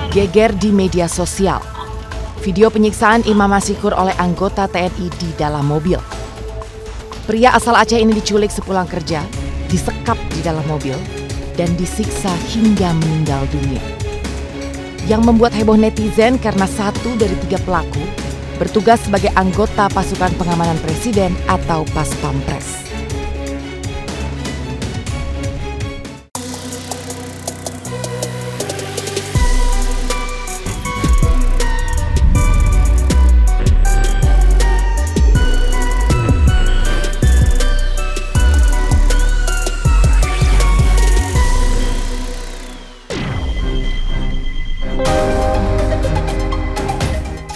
geger di media sosial. Video penyiksaan Imam Masihkur oleh anggota TNI di dalam mobil. Pria asal Aceh ini diculik sepulang kerja, disekap di dalam mobil, dan disiksa hingga meninggal dunia. Yang membuat heboh netizen karena 1 dari 3 pelaku bertugas sebagai anggota pasukan pengamanan presiden atau Pas Pampres.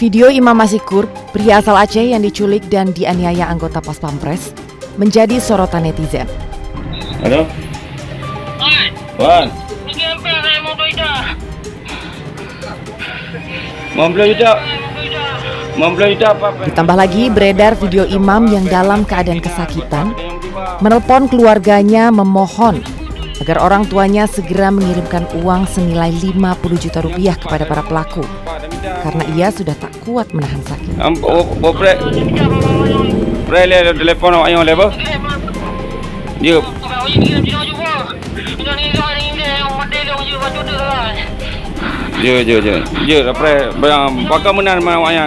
Video Imam Masihkur, pria asal Aceh yang diculik dan dianiaya anggota Pas Pampres, menjadi sorotan netizen. Halo? Wan? Mau beli apa? Ditambah lagi beredar video Imam yang dalam keadaan kesakitan, menelpon keluarganya memohon agar orang tuanya segera mengirimkan uang senilai 50 juta rupiah kepada para pelaku, karena ia sudah tak kuat menahan sakit. Lihat telepon awak yang lepas. Jep. Je. Apa? Pakai menan awak yang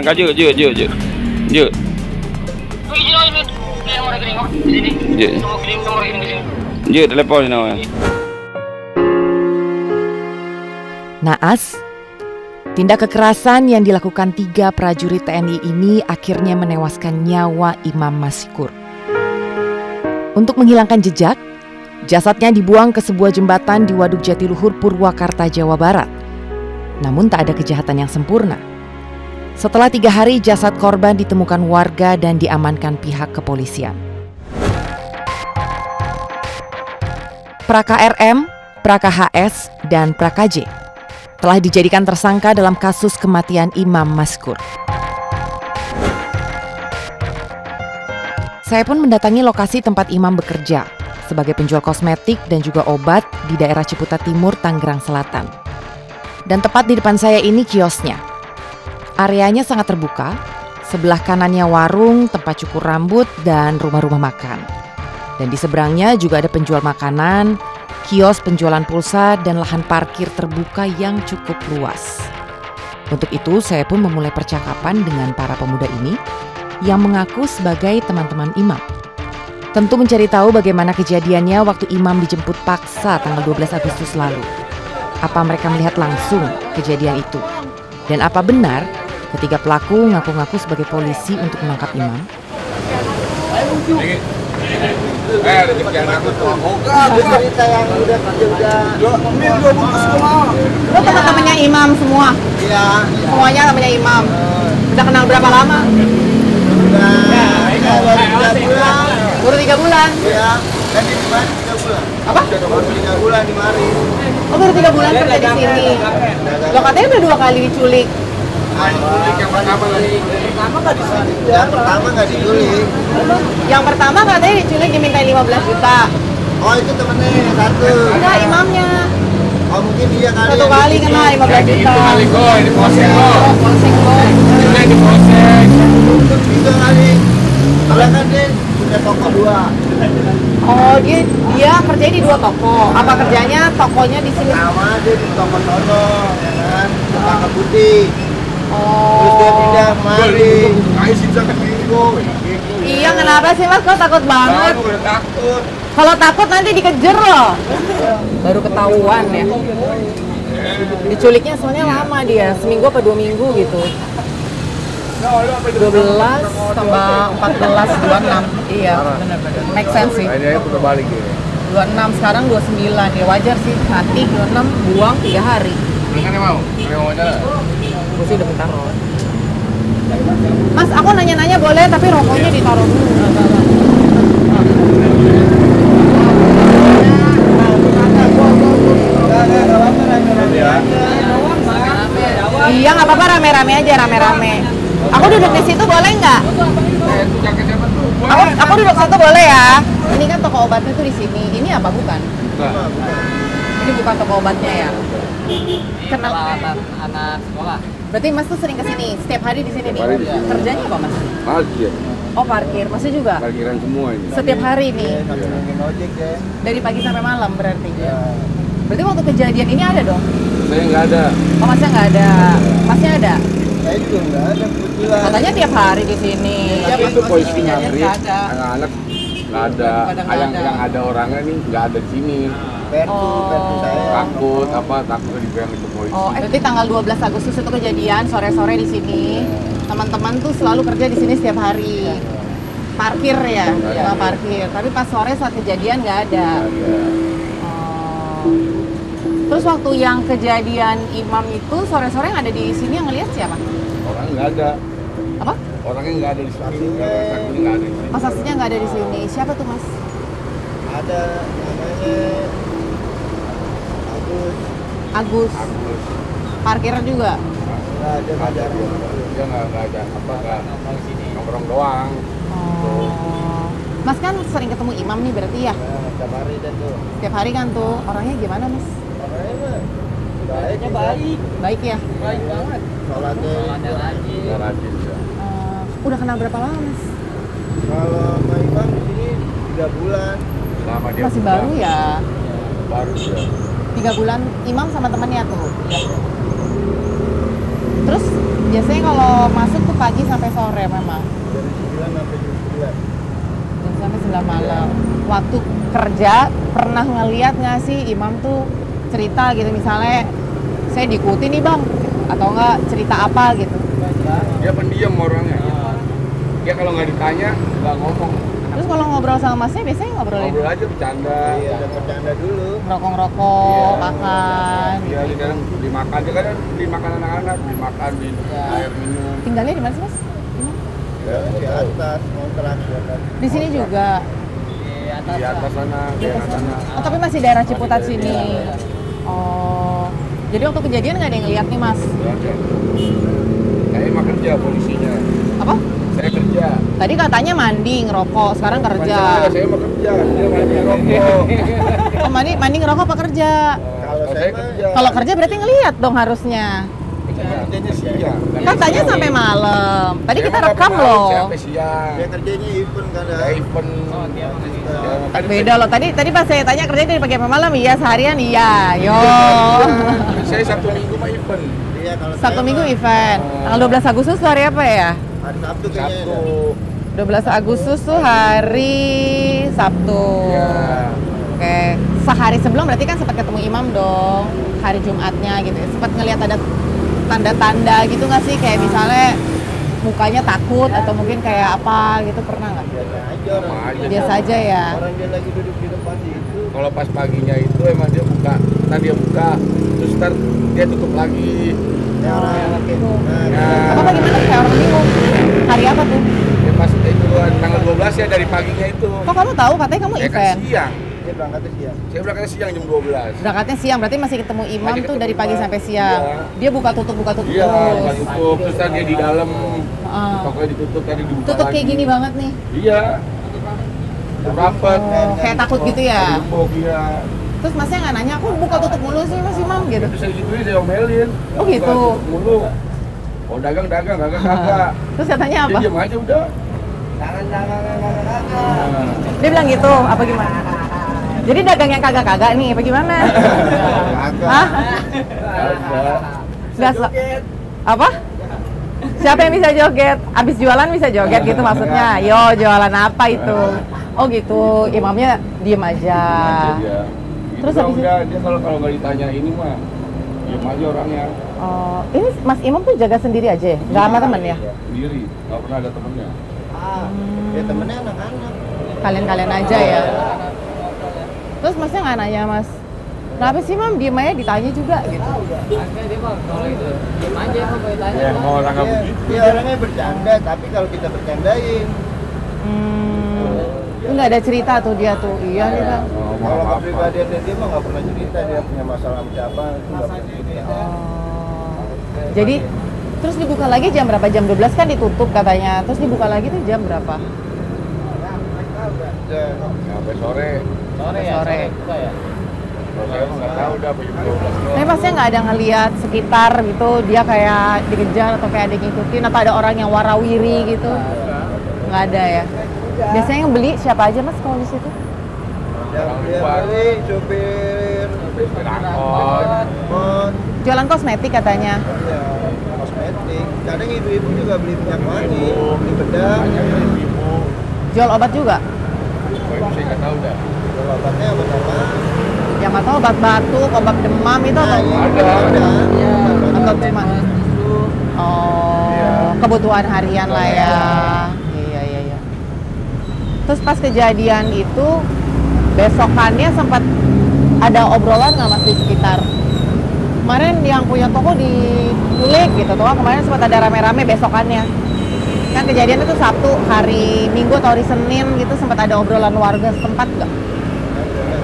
je. Je telepon awak. Naas, tindak kekerasan yang dilakukan 3 prajurit TNI ini akhirnya menewaskan nyawa Imam Masihkur. Untuk menghilangkan jejak, jasadnya dibuang ke sebuah jembatan di Waduk Jatiluhur, Purwakarta, Jawa Barat. Namun tak ada kejahatan yang sempurna. Setelah 3 hari, jasad korban ditemukan warga dan diamankan pihak kepolisian. Praka RM, Praka HS, dan Praka J telah dijadikan tersangka dalam kasus kematian Imam Masihkur. Saya pun mendatangi lokasi tempat Imam bekerja sebagai penjual kosmetik dan juga obat di daerah Ciputat Timur, Tangerang Selatan. Dan tepat di depan saya ini kiosnya. Areanya sangat terbuka, sebelah kanannya warung, tempat cukur rambut, dan rumah-rumah makan. Dan di seberangnya juga ada penjual makanan, kios penjualan pulsa, dan lahan parkir terbuka yang cukup luas. Untuk itu saya pun memulai percakapan dengan para pemuda ini yang mengaku sebagai teman-teman Imam. Tentu mencari tahu bagaimana kejadiannya waktu Imam dijemput paksa tanggal 12 Agustus lalu. Apa mereka melihat langsung kejadian itu? Dan apa benar ketiga pelaku ngaku-ngaku sebagai polisi untuk menangkap Imam? Lo teman-temannya Imam semua? Iya. Semuanya temannya Imam. Udah kenal berapa lama? Baru 3 bulan. Iya. Dan di mana 3 bulan? Apa? Baru 3 bulan di mari. Oh, baru 3 bulan kerja di sini. Lo katanya udah 2 kali diculik. Yang pertama lagi. Yang pertama nggak diculik. Yang pertama katanya diculik dimintain 15 juta. Oh, itu temennya yang satu. Enggak, imamnya. Oh, mungkin dia kali. 1 kali kena 15 juta. Di polsek kok. Polsek kok. Di polsek. Untuk 3 kali. Kalau kan dia punya toko 2. Oh, dia kerjanya di 2 toko. Apa kerjanya tokonya di sini? Sama dia di toko sono, ya kan? Toko putih. Oh. Terus dia pindah kemari. Iya, kenapa sih Mas? Kok takut banget? Takut. Kalau takut nanti dikejar loh. Baru ketahuan ya. Diculiknya soalnya lama dia, seminggu apa 2 minggu gitu. 12 tambah 14, 26. Iya, benar-benar. Make sense sih. Ini udah balik ya. 26, sekarang 29. Ya wajar sih, mati 26, buang 3 hari. Kan mau? Mau aja. Gue sih udah minta rokok. Mas, aku nanya-nanya boleh, tapi rokoknya ditaruh dulu. Iya, nggak apa-apa, rame-rame aja, rame-rame. Aku duduk di situ boleh nggak? Aku duduk situ boleh ya? Ini kan toko obatnya tuh di sini. Ini apa bukan? Ini bukan toko obatnya ya? Kenal anak sekolah. Berarti Mas tuh sering kesini, setiap hari di sini nih. Setiap hari di sini. Kerjanya apa Mas? Parkir. Oh parkir, Masnya juga? Parkiran semua ini. Setiap hari nih, Sambil nungguin ojek ya. dari pagi sampai malam berarti. Ya. Berarti waktu kejadian ini ada dong? Saya nggak ada. Oh Masnya nggak ada, Masnya ada? Saya juga nggak ada kebetulan. Katanya tiap hari di sini. Tapi itu polisi kejadian ngantri, nggak ada. anak-anak nggak ada. Yang ada orangnya nih nggak ada di sini. Vertu saya. Takut dibilang itu polisi. Oh, berarti tanggal 12 Agustus itu kejadian sore-sore di sini. Teman-teman tuh selalu kerja di sini setiap hari. Parkir ya, parkir. Tapi pas sore saat kejadian nggak ada. Oh. Terus waktu yang kejadian Imam itu sore-sore yang ada di sini yang ngelihat siapa? Orang nggak ada. Apa? Orangnya nggak ada di sini. Saksinya nggak ada di sini. Oh, saksinya nggak ada di sini. Siapa tuh Mas? Ada namanya Agus. Agus. Parkir juga. nggak ada pacar. Dia nggak ada nggak nongkrong doang. Oh. Mas kan sering ketemu Imam nih berarti ya? Tiap hari dan tuh. Setiap hari kan tuh. Orangnya gimana Mas? Orangnya mah baiknya baik. Baik ya? Baik banget. Sholatnya Rajin. Nggak rajin ya. Udah kenal berapa lama Mas? kalau sama Imam di sini 3 bulan. Selama dia Masih buka, baru ya? Baru ya. 3 bulan Imam sama temannya tuh. Terus biasanya kalau masuk tuh pagi sampai sore memang. Dari 9 sampai jam 9. Jam sampai 9 malam. Waktu kerja pernah ngeliat nggak sih Imam tuh cerita gitu misalnya saya diikuti nih bang atau enggak cerita apa gitu. Dia pendiam orangnya. Dia kalau nggak ditanya nggak ngomong. Terus kalau ngobrol sama masnya biasanya ngobrolin Ngobrol aja bercanda. Iya, ada bercanda dulu. ngerokok-ngerokok, Iya. makan. Iya, di dalam dimakan dia kan dimakan anak-anak, dimakan di air minum. Tinggalnya di mana sih mas? Ya, di atas kontrak ya kan. Di sini juga. Di atas sana, daerah sana. Oh tapi masih daerah Ciputat sini. Oh. Jadi waktu kejadian nggak ada yang lihat nih mas? Saya mah kerja polisinya. Apa? Saya kerja. Tadi katanya mandi ngerokok, sekarang kerja. Saya mah kerja. Dia mandi rokok. Oh mandi ngerokok apa kerja? Kalau saya mah kerja. Kalau kerja berarti ngelihat dong harusnya. Saya kerjanya siang. Katanya sampai malam. Tadi Saya kita mah rekam sampai loh. malam, saya sampai siang. dia kerjanya event kan Ya, event. Ya, makanya Beda loh. Tadi pas saya tanya kerjanya dari pagi sampai malam, iya seharian iya. Yo. Saya Sabtu Minggu mah event. Iya, kalau Sabtu saya Minggu mah event. Tanggal 12 Agustus tuh hari apa ya? hari Sabtu kayaknya. Sabtu. 12 Agustus tuh hari Sabtu. Ya. Oke. Sehari sebelum berarti kan sempat ketemu Imam dong. Hari Jumatnya gitu. Sempat ngelihat ada tanda-tanda gitu nggak sih? Kayak misalnya mukanya takut atau mungkin kayak apa gitu pernah nggak? Biasa aja orang. Sama aja. Biasa aja ya. Orang dia lagi duduk di depan itu. Kalau pas paginya itu emang dia buka, ntar dia buka, terus ntar dia tutup lagi. Ya orang yang lagi. Nah, Ya. Apa bagaimana kayak orang bingung? Hari apa tuh? Ya pas itu tanggal 12 ya dari paginya itu. Kok kamu tahu katanya kamu Saya kan event? siang. dia berangkatnya siang. Saya berangkat siang jam 12. Berangkatnya siang berarti masih ketemu Imam Masih tuh ketemu dari pagi Imam. sampai siang. Iya. Dia buka tutup Iya, terus. buka tutup, terus tadi dia di dalam. Ah. Pokoknya ditutup tadi dibuka Tutup lagi. kayak gini banget nih. Iya. Rapat. Oh, kayak takut gitu ya. Gembok, iya. Terus masnya nggak nanya, aku buka tutup mulu sih mas Imam gitu. Terus saya gituin saya omelin. Oh, gitu. Buka tutup mulu. Oh dagang, kagak. Terus katanya apa? Dia diam aja udah. Dia bilang gitu, apa gimana? Jadi dagang yang kagak-kagak nih, apa gimana? Hah? Kagak. Nggak so- apa? Siapa yang bisa joget? Abis jualan bisa joget gitu maksudnya? Yo, jualan apa itu? Oh gitu, imamnya diem aja. Dia. Terus Itu habis udah dia kalau nggak ditanya ini mah diam aja orangnya. Oh, ini Mas Imam tuh jaga sendiri aja ya? Nggak sama temen ya? Sendiri, nggak pernah ada temennya. Ya temennya anak-anak. Kalian-kalian aja ya? Terus masnya nggak nanya mas? Kenapa sih Mam? Diem aja ditanya juga gitu. Dia mah kalau itu diem aja mah boleh tanya. Ya mau orang nggak Dia, begitu. dia orangnya bercanda, tapi kalau kita bercandain, Itu nggak ada cerita tuh dia tuh. Iya nih bang. Oh, mau kalau apa? kepribadiannya dia mah nggak pernah cerita dia punya masalah sama siapa, itu nggak pernah cerita. Oh. Jadi terus dibuka lagi jam berapa? Jam 12 kan ditutup katanya. Terus dibuka lagi tuh jam berapa? Dan Sampai sore. Sore ya, Sore. juga ya. Kalau saya nggak tahu udah jam 12 Tapi pasnya nggak ada ngeliat sekitar gitu, dia kayak dikejar atau kayak ada ngikutin atau ada orang yang warawiri gitu? Nggak ada ya? Biasanya yang beli siapa aja mas kalau di situ? Yang dia beli supir angkot. mon, Jualan kosmetik katanya. ya kosmetik. Kadang ibu-ibu juga beli minyak wangi, beli bedak. Banyak ibu. Jual obat juga? Kalau itu saya nggak tahu dah. Kalau obatnya obat apa? Yang nggak tahu obat batuk, obat demam itu atau? Ada. Atau cuma? Oh, kebutuhan harian lah ya. Iya. Terus pas kejadian itu, besokannya sempat ada obrolan nggak mas di sekitar? Kemarin yang punya toko diculik gitu, tuh kemarin sempat ada rame-rame besokannya. Kan kejadian itu Sabtu, hari Minggu atau hari Senin gitu sempat ada obrolan warga setempat nggak?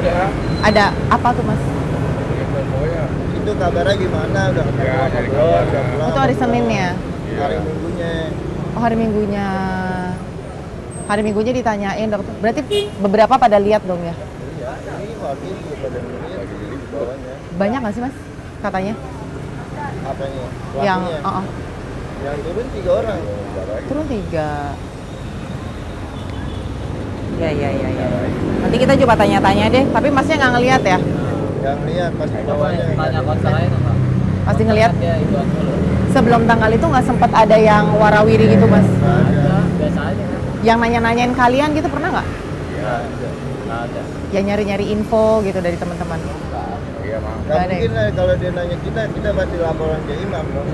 Udah. Ada apa tuh mas? Ya. Itu kabarnya gimana? Udah ketemu Ya, apa cari belum? kabar. Udah pulang Itu hari apa Senin belum? ya? Hari Minggunya. Oh hari Minggunya. Hari Minggunya ditanyain dokter. Berarti beberapa pada lihat dong ya? Iya, ini pagi juga pada ngeliat di bawahnya. Banyak nggak sih mas katanya? Apanya? Yang Pelakunya? Yang turun 3 orang. turun 3. Ya. Nanti kita coba tanya-tanya deh. Tapi masnya nggak ngelihat ya? Yang lihat pas di bawahnya. Tanya konser itu pak. Pasti ngelihat. Dia ituan dulu. Sebelum tanggal itu nggak sempat ada yang warawiri gitu mas? Ada, biasa aja. Yang nanya-nanyain kalian gitu pernah nggak? Nggak ada. Yang nyari-nyari info gitu dari teman-teman? Iya, Mang. Nggak Nggak ada mungkin lah kalau dia nanya kita pasti laporan ke imam dong.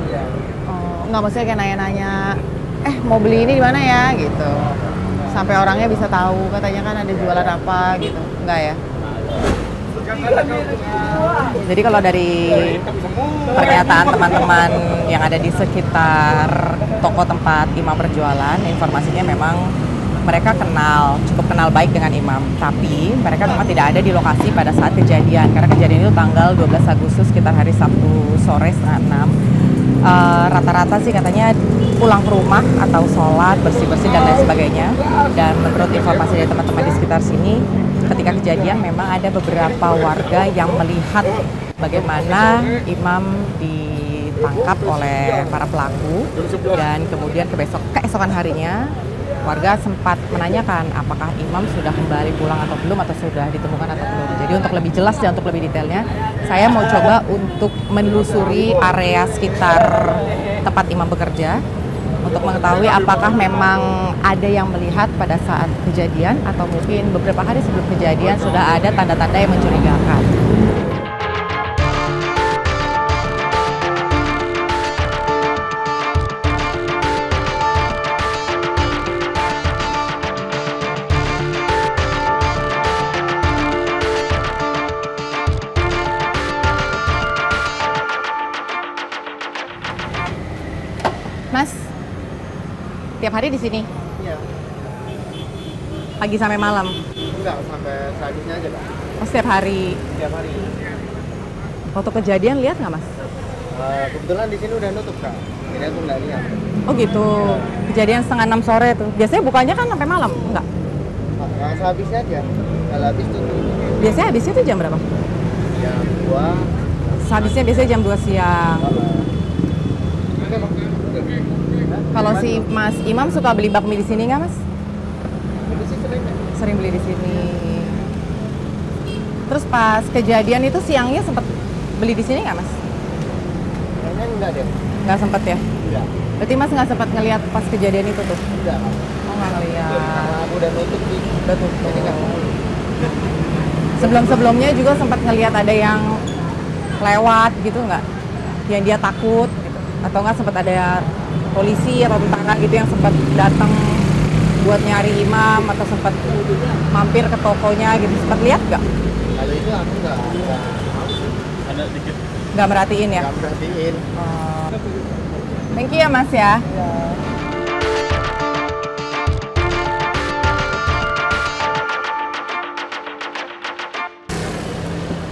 Oh, nggak maksudnya kayak nanya-nanya, mau beli ini di mana ya gitu. Sampai orangnya bisa tahu katanya kan ada jualan apa gitu. Enggak ya? Jadi kalau dari pernyataan teman-teman yang ada di sekitar toko tempat imam berjualan, informasinya memang mereka cukup kenal baik dengan imam. Tapi mereka memang tidak ada di lokasi pada saat kejadian. Karena kejadian itu tanggal 12 Agustus sekitar hari Sabtu sore setengah 6. Rata-rata sih katanya pulang ke rumah atau sholat, bersih-bersih dan lain sebagainya. Dan menurut informasi dari teman-teman di sekitar sini, ketika kejadian memang ada beberapa warga yang melihat bagaimana imam ditangkap oleh para pelaku dan kemudian keesokan harinya warga sempat menanyakan apakah imam sudah kembali pulang atau belum atau sudah ditemukan atau belum. Jadi untuk lebih jelas dan untuk lebih detailnya, saya mau coba untuk menelusuri area sekitar tempat imam bekerja untuk mengetahui apakah memang ada yang melihat pada saat kejadian atau mungkin beberapa hari sebelum kejadian sudah ada tanda-tanda yang mencurigakan. Mas, tiap hari di sini? Iya. Pagi sampai malam? Enggak, sampai sehabisnya aja, Pak. Oh, setiap hari? Tiap hari. Waktu kejadian lihat nggak, Mas? Kebetulan di sini udah nutup, Kak. Jadi aku nggak lihat. Oh gitu, kejadian setengah 6 sore tuh. Biasanya bukanya kan sampai malam, enggak? Yang sehabisnya aja. Kalau habis tutup. Biasanya habisnya tuh jam berapa? Jam 2. Habisnya biasanya jam 2 siang. Kalau si Mas Imam suka beli bakmi di sini nggak, Mas? Itu sih sering ya. Sering beli di sini. Terus pas kejadian itu siangnya sempat beli di sini nggak, Mas? Kayaknya enggak deh. Nggak sempet ya? Enggak. Berarti Mas nggak sempat ngelihat pas kejadian itu tuh? Enggak. Oh, nggak ngelihat. Karena aku udah nutup sih. Udah tutup. Jadi nggak mau. Sebelum-sebelumnya juga sempat ngelihat ada yang lewat gitu nggak? Yang dia takut gitu. Atau nggak sempat ada polisi atau tentara gitu yang sempat datang buat nyari imam atau sempat mampir ke tokonya gitu, sempat lihat nggak? Kalau itu aku nggak Ada dikit. Nggak merhatiin ya? nggak perhatiin. Oh. Thank you ya Mas ya.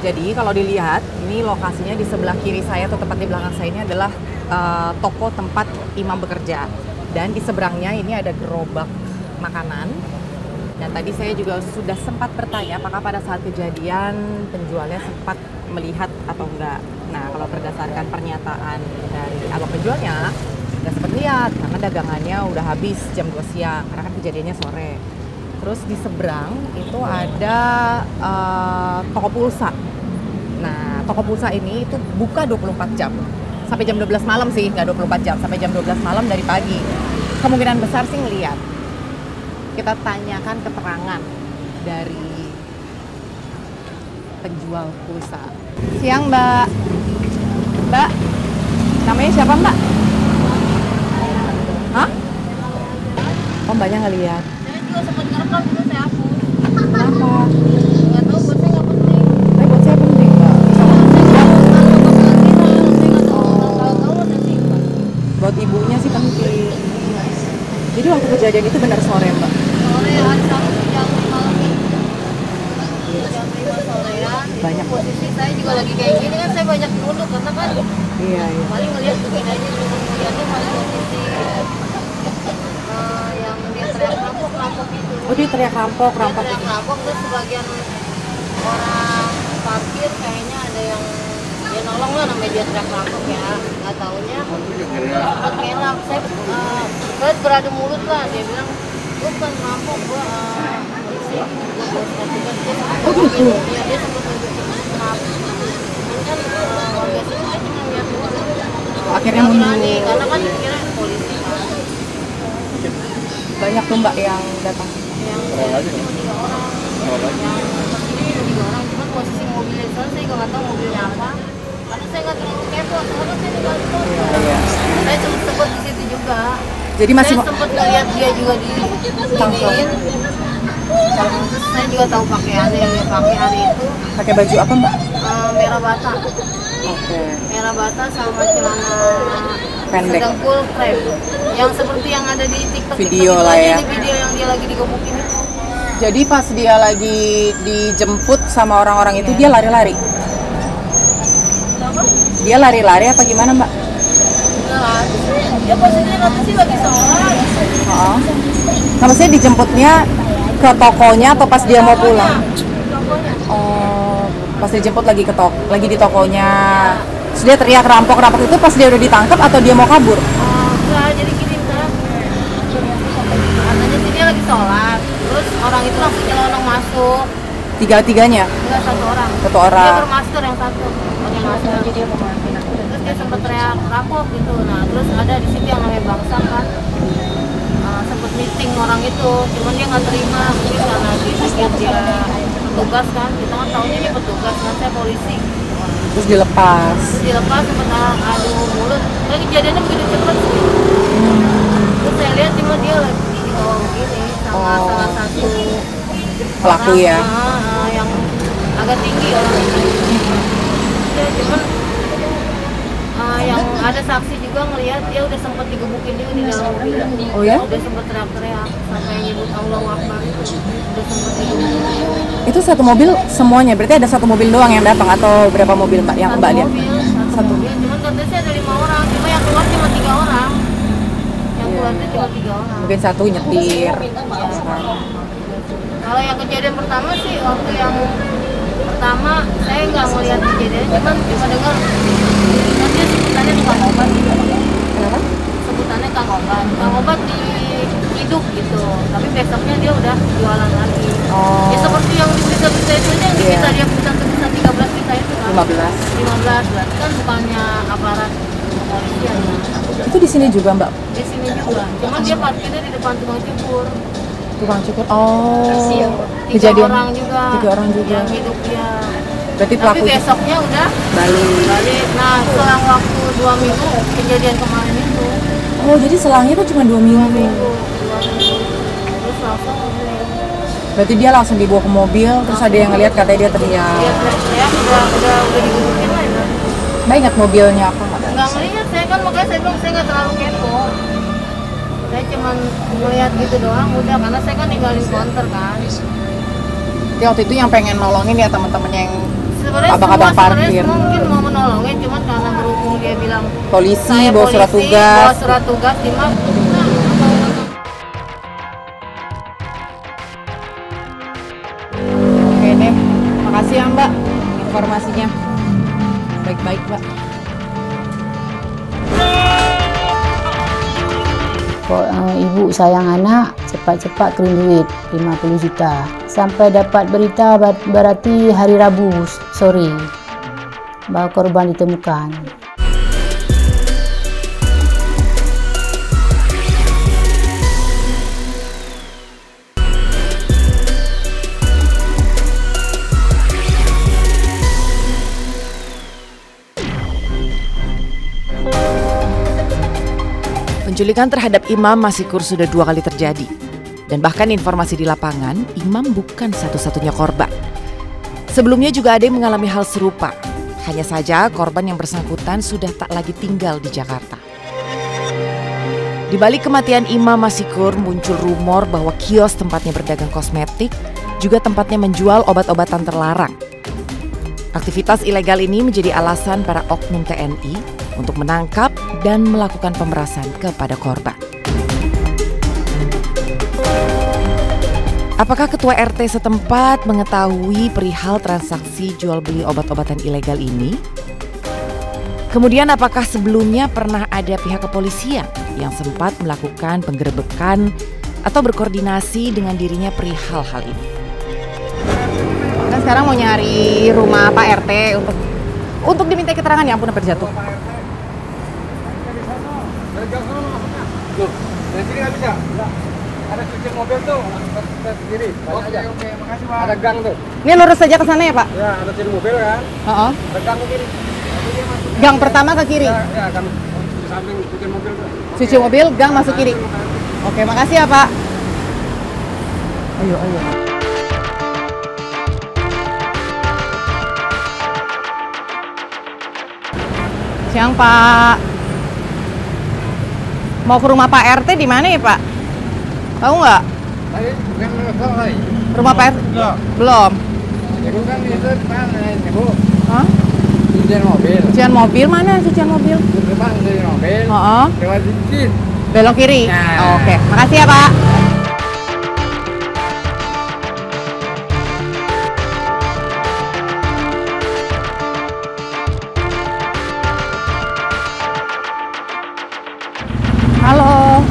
Jadi kalau dilihat, ini lokasinya di sebelah kiri saya atau tepat di belakang saya ini adalah toko tempat imam bekerja. Dan di seberangnya ini ada gerobak makanan. Dan tadi saya juga sudah sempat bertanya apakah pada saat kejadian penjualnya sempat melihat atau enggak. Nah, kalau berdasarkan pernyataan dari abang penjualnya, nggak sempat lihat karena dagangannya udah habis jam 2 siang karena kan kejadiannya sore. Terus di seberang itu ada toko pulsa. Nah, toko pulsa ini itu buka 24 jam. Sampai jam 12 malam sih, nggak 24 jam. Sampai jam 12 malam dari pagi. Kemungkinan besar sih ngeliat. Kita tanyakan keterangan dari penjual pulsa. Siang, Mbak. Mbak, namanya siapa, Mbak? Hah? Oh, Mbaknya ngeliat. Saya juga sempat ngerekam juga saya hapus. Kenapa? Nggak tahu, buat saya nggak penting. Tapi buat saya penting, Mbak. Buat ibunya sih penting. Jadi waktu kejadian itu benar sore, Mbak? Sore hari Sabtu jam 5 lebih. Jam 5 sorean. Banyak. Posisi saya juga lagi kayak gini kan, saya banyak duduk karena kan Iya. paling ngeliat begini aja, cuma ngeliatnya pas posisi yang dia teriak rampok itu. Oh, dia teriak rampok Dia teriak rampok, terus sebagian orang parkir kayaknya ada yang dia nolong lah, namanya dia teriak rampok ya. Nggak taunya sempat ngelak. Saya beradu mulut lah, dia bilang gue bukan rampok, gue polisi, gue bos tugas. Oh, gitu? Iya, dia sempat nunjukin map. Kan warga sini kan cuma lihat dulu. Akhirnya Nggak mundur. berani, karena kan kira polisi kan. Banyak tuh, Mbak, yang datang. Yang cuma 3 orang. Yang kesini cuma 3 orang, cuman posisi mobilnya sana saya juga nggak tahu mobilnya apa. Karena saya nggak terlalu kepo, soalnya saya tinggal di kota. Iya. Saya cuma sempat di situ juga. Jadi masih Saya sempat ngeliat dia juga di iniin. Saya juga tahu pakaiannya yang dia pakai hari itu pakai baju apa, Mbak? merah bata. Oke. Merah bata sama celana Pendek. sedengkul krem. Yang seperti yang ada di TikTok. Video itu lah aja, ya. di video yang dia lagi digebukin itu. Jadi pas dia lagi dijemput sama orang-orang itu dia lari-lari. Kenapa? Dia lari-lari apa gimana, Mbak? Nah, dia posisinya nanti sih lagi sholat. Oh. Nah, maksudnya dijemputnya ke tokonya atau pas dia mau pulang? Tokonya. Oh, pas dijemput lagi lagi di tokonya. Terus dia teriak rampok itu pas dia udah ditangkap atau dia mau kabur? Enggak, jadi gini kan. Katanya sih dia lagi sholat. Terus orang itu langsung nyelonong masuk. Tiga-tiganya? Enggak, satu orang. Satu orang. Dia bermasker yang satu. Pakai masker. Jadi dia mau terus dia sempat teriak rampok gitu. Nah, terus ada di situ yang namanya Bangsa kan. Sempat meeting orang itu, cuman dia nggak terima mungkin karena dia petugas kan. Kita kan tahunya ini petugas kan, saya polisi. Terus dilepas. Dilepas sempat adu mulut. Tapi kejadiannya begitu cepat sih. Terus saya lihat cuma dia lagi dibawa begini sama salah satu Pelaku orang, ya? yang agak tinggi orang itu. Ya, cuman yang ada saksi juga ngelihat dia udah sempat digebukin juga di dalam mobil. Oh ya? Udah sempat teriak-teriak sampai nyebut Allahu Akbar. Udah sempat digebukin. Itu satu mobil semuanya, berarti ada satu mobil doang yang datang atau berapa mobil, Mbak, yang Mbak lihat? Satu mobil. Cuman katanya sih ada 5 orang, cuma yang keluar cuma 3 orang. Yang keluar itu cuma 3 orang. Mungkin satu nyetir. Kalau yang kejadian pertama sih waktu yang pertama saya nggak mau lihat kejadian, cuman cuma dengar kan dia sebutannya tukang obat gitu. Kenapa? Sebutannya tukang obat di hidup gitu. Tapi besoknya dia udah jualan lagi. Oh. Ya seperti yang di berita-berita itu aja yang di kita dia bisa 13 juta itu kan. 15 berarti kan bukannya aparat kepolisian ya. Itu di sini juga, Mbak? Di sini juga. Cuman dia parkirnya di depan tukang cukur. Tukang cukur. Oh. 3 Kejadian. orang juga. 3 orang juga. Yang hidup dia. Berarti Tapi pelaku besoknya udah balik. Nah, selang waktu 2 minggu kejadian kemarin itu. Oh, jadi selangnya itu cuma 2 minggu. 2 minggu. Terus langsung Berarti dia langsung dibawa ke mobil, terus ada yang ngeliat katanya dia teriak. dia teriak udah digebukin lah itu. Mbak ingat mobilnya apa nggak? Nggak ngeliat saya kan, makanya saya bilang saya nggak terlalu kepo. Saya cuman ngeliat gitu doang udah, karena saya kan ninggalin counter kan. Jadi waktu itu yang pengen nolongin ya teman-temannya yang Sebenarnya abang-abang parkir. semua mungkin mau menolongin, cuman karena berhubung dia bilang Polisi, saya bawa surat polisi, tugas. bawa surat tugas, Makasih ya Mbak informasinya. Baik-baik Mbak. Kok ibu sayang anak, cepat-cepat kirim duit 50 juta. Sampai dapat berita berarti hari Rabu sore bahwa korban ditemukan. Penculikan terhadap Imam Masikur sudah 2 kali terjadi. Dan bahkan informasi di lapangan, Imam bukan satu-satunya korban. Sebelumnya juga ada yang mengalami hal serupa. Hanya saja korban yang bersangkutan sudah tak lagi tinggal di Jakarta. Di balik kematian Imam Masikur muncul rumor bahwa kios tempatnya berdagang kosmetik juga tempatnya menjual obat-obatan terlarang. Aktivitas ilegal ini menjadi alasan para oknum TNI untuk menangkap dan melakukan pemerasan kepada korban. Apakah ketua RT setempat mengetahui perihal transaksi jual beli obat-obatan ilegal ini? Kemudian apakah sebelumnya pernah ada pihak kepolisian yang sempat melakukan penggerebekan atau berkoordinasi dengan dirinya perihal hal ini? Kita sekarang mau nyari rumah Pak RT untuk diminta keterangan. Ya ampun, hampir jatuh. Loh, dari sini nggak bisa? Ada cuci mobil tuh, ke kiri. Oke, makasih Pak. Ada gang tuh. Ini lurus saja ke sana ya Pak? Ya, ada cuci mobil kan? Oh. Ada gang ke kiri. Gang pertama ke kiri? Ya, gang di samping cuci mobil tuh. Cuci mobil, gang masuk kiri. Oke, makasih ya Pak. Ayo. Siang Pak. Mau ke rumah Pak RT di mana ya Pak? Tahu nggak? Tadi bukan selesai. Rumah Pak RT? Belum. Ibu kan itu di mana, Ibu? Hah? Cucian mobil. Cucian mobil mana? Cucian mobil? Di depan cuci mobil. Oh. Lewat dikit. Belok kiri. Nah. Oke, makasih ya Pak. Halo.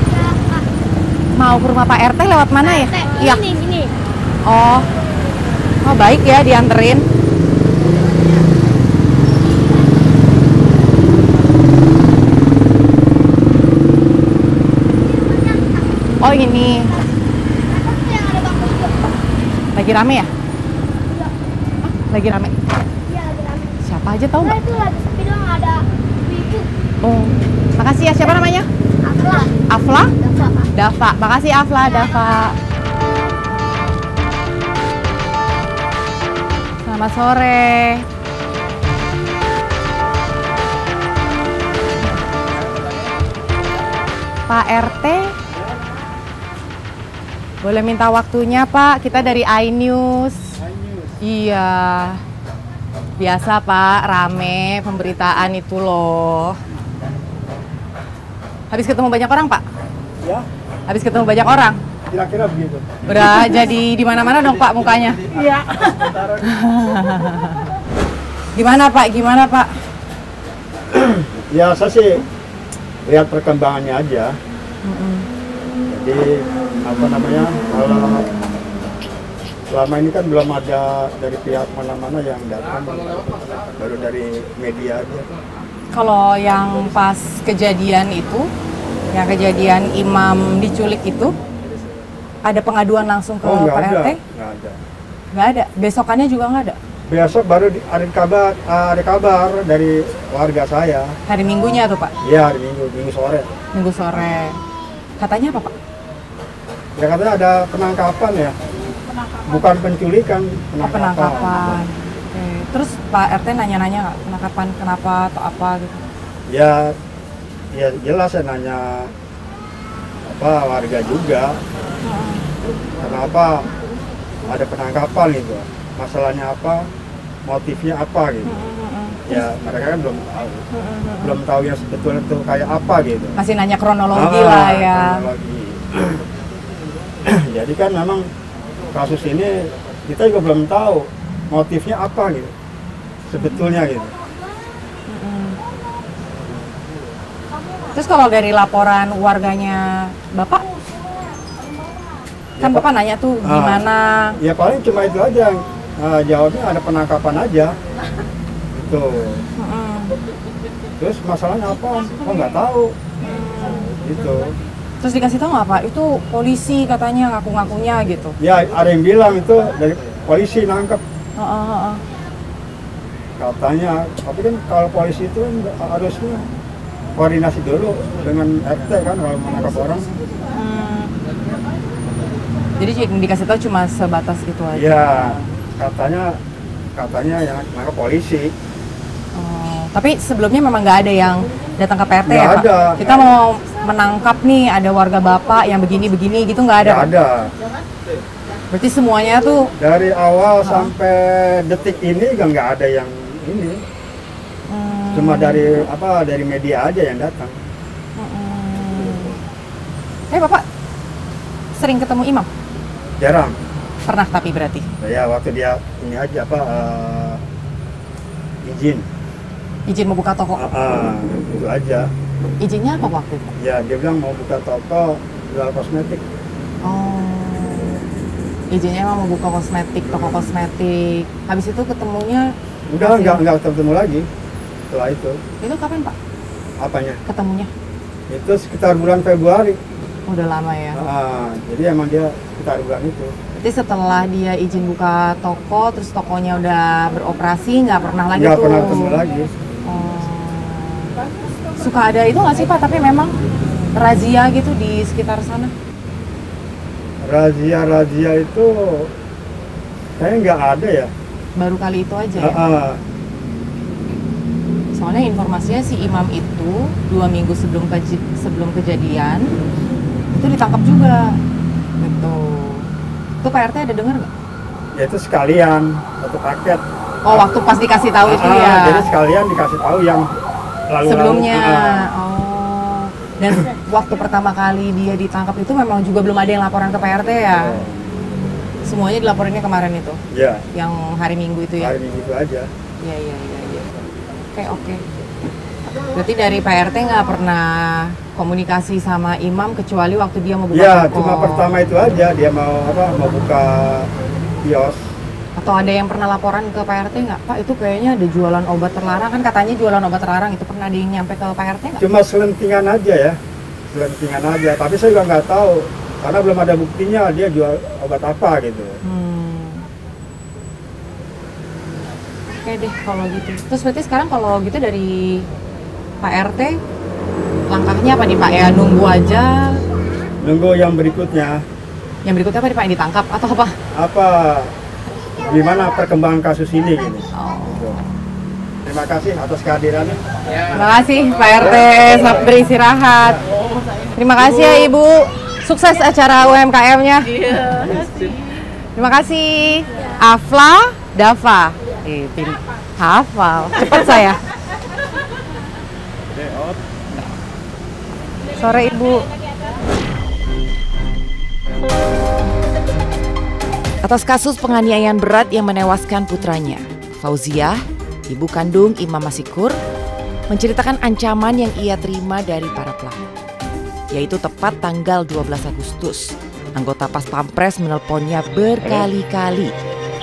Mau ke rumah Pak RT lewat mana ya? Iya. Sini. Oh. Oh, baik ya dianterin. Oh, ini. Yang ada bangku juga. Lagi rame ya? Hah? Lagi rame. Iya, lagi rame. Siapa aja tahu Nah, nggak? itu lagi sepi doang, ada ibu. Oh. Makasih ya. Siapa namanya? Afla. Afla? Dafa, Pak. Dafa. Makasih Afla, Dafa. Selamat sore. Pak RT, boleh minta waktunya Pak? Kita dari iNews. Iya. Biasa Pak, rame pemberitaan itu loh. Habis ketemu banyak orang Pak? Ya, Habis ketemu banyak orang? kira-kira begitu. Udah jadi di mana-mana dong Pak mukanya? Iya. Gimana Pak? Gimana Pak? Ya, saya sih lihat perkembangannya aja. Jadi apa namanya, kalau selama ini kan belum ada dari pihak mana-mana yang datang, baru dari media aja. Kalau yang pas kejadian itu, yang kejadian Imam diculik itu, ada pengaduan langsung ke Oh, nggak Pak ada, RT? nggak ada. Nggak ada. Besokannya juga nggak ada. Besok baru ada kabar dari warga saya. Hari Minggunya tuh Pak, Ya, hari Minggu sore. Minggu sore. Katanya apa Pak? Ya katanya ada penangkapan ya. Bukan penculikan, Oh, penangkapan. Oke. Terus Pak RT nanya-nanya nggak penangkapan kenapa atau apa gitu? Ya jelas saya nanya apa warga juga. Kenapa ada penangkapan gitu? Masalahnya apa? Motifnya apa gitu? Ya mereka kan belum tahu yang sebetulnya itu kayak apa gitu. Masih nanya kronologi lah ya. Kronologi. Jadi kan memang kasus ini kita juga belum tahu motifnya apa gitu sebetulnya gitu. Terus kalau dari laporan warganya Bapak, kan Bapak nanya tuh gimana? Ya paling cuma itu aja. Jawabnya ada penangkapan aja. Gitu. Terus masalahnya apa? Oh nggak tahu. Gitu. Terus dikasih tahu nggak Pak? Itu polisi katanya ngaku-ngakunya gitu. Ya ada yang bilang itu dari polisi nangkep. Katanya, tapi kan kalau polisi itu harusnya koordinasi dulu dengan RT kan kalau menangkap orang. Jadi yang dikasih tahu cuma sebatas itu aja. Ya, katanya yang nangkap polisi. Tapi sebelumnya memang nggak ada yang datang ke PRT ya Nggak Pak? ada. Kita mau menangkap nih ada warga Bapak yang begini-begini gitu nggak ada? Nggak ada. Berarti semuanya tuh Dari awal sampai detik ini nggak ada yang ini. Cuma dari media aja yang datang. Bapak sering ketemu imam? Jarang. Pernah tapi berarti? Ya waktu dia ini aja izin mau buka toko? itu aja. Izinnya apa waktu itu? Ya dia bilang mau buka toko jual kosmetik. Izinnya emang mau buka kosmetik, toko kosmetik. Habis itu ketemunya? Enggak ketemu lagi setelah itu. Itu kapan Pak? Apanya? Ketemunya? Itu sekitar bulan Februari. Udah lama ya? Jadi emang dia sekitar bulan itu. Berarti setelah dia izin buka toko, terus tokonya udah beroperasi, nggak pernah lagi Nggak tuh? pernah ketemu lagi. Suka ada itu nggak sih Pak? Tapi memang razia gitu di sekitar sana? Razia itu kayaknya nggak ada ya. Baru kali itu aja ya? Soalnya informasinya si imam itu 2 minggu sebelum kejadian itu ditangkap juga gitu. Itu Pak RT ada dengar nggak? Ya itu sekalian satu paket. Oh waktu pas dikasih tahu itu ya? Jadi sekalian dikasih tahu yang lalu sebelumnya. Dan waktu pertama kali dia ditangkap itu memang juga belum ada yang laporan ke Pak RT ya? Semuanya dilaporinnya kemarin itu? Iya. Yang hari Minggu itu ya? Hari Minggu itu aja. Iya. Oke. Berarti dari Pak RT nggak pernah komunikasi sama imam kecuali waktu dia mau buka toko? Ya, toko? cuma pertama itu aja dia mau buka kios. Atau ada yang pernah laporan ke Pak RT nggak? Pak itu kayaknya ada jualan obat terlarang, kan katanya jualan obat terlarang itu pernah ada yang nyampe ke Pak RT nggak? Cuma selentingan aja ya, tapi saya juga nggak tahu karena belum ada buktinya dia jual obat apa gitu. Oke deh kalau gitu. Terus berarti sekarang kalau gitu dari Pak RT langkahnya apa nih Pak ya? Nunggu aja? Nunggu yang berikutnya. Yang berikutnya apa nih Pak? Ditangkap atau apa? Gimana perkembangan kasus ini gitu. Gitu. Terima kasih atas kehadirannya. Terima kasih Pak RT, selamat beristirahat. Terima kasih ya Ibu. Sukses acara UMKM-nya. Terima kasih. Afla Dava. Hafal. Cepat saya. Sore Ibu. Atas kasus penganiayaan berat yang menewaskan putranya, Fauziah, ibu kandung Imam Masikur, menceritakan ancaman yang ia terima dari para pelaku. Yaitu tepat tanggal 12 Agustus, anggota Pas Pampres menelponnya berkali-kali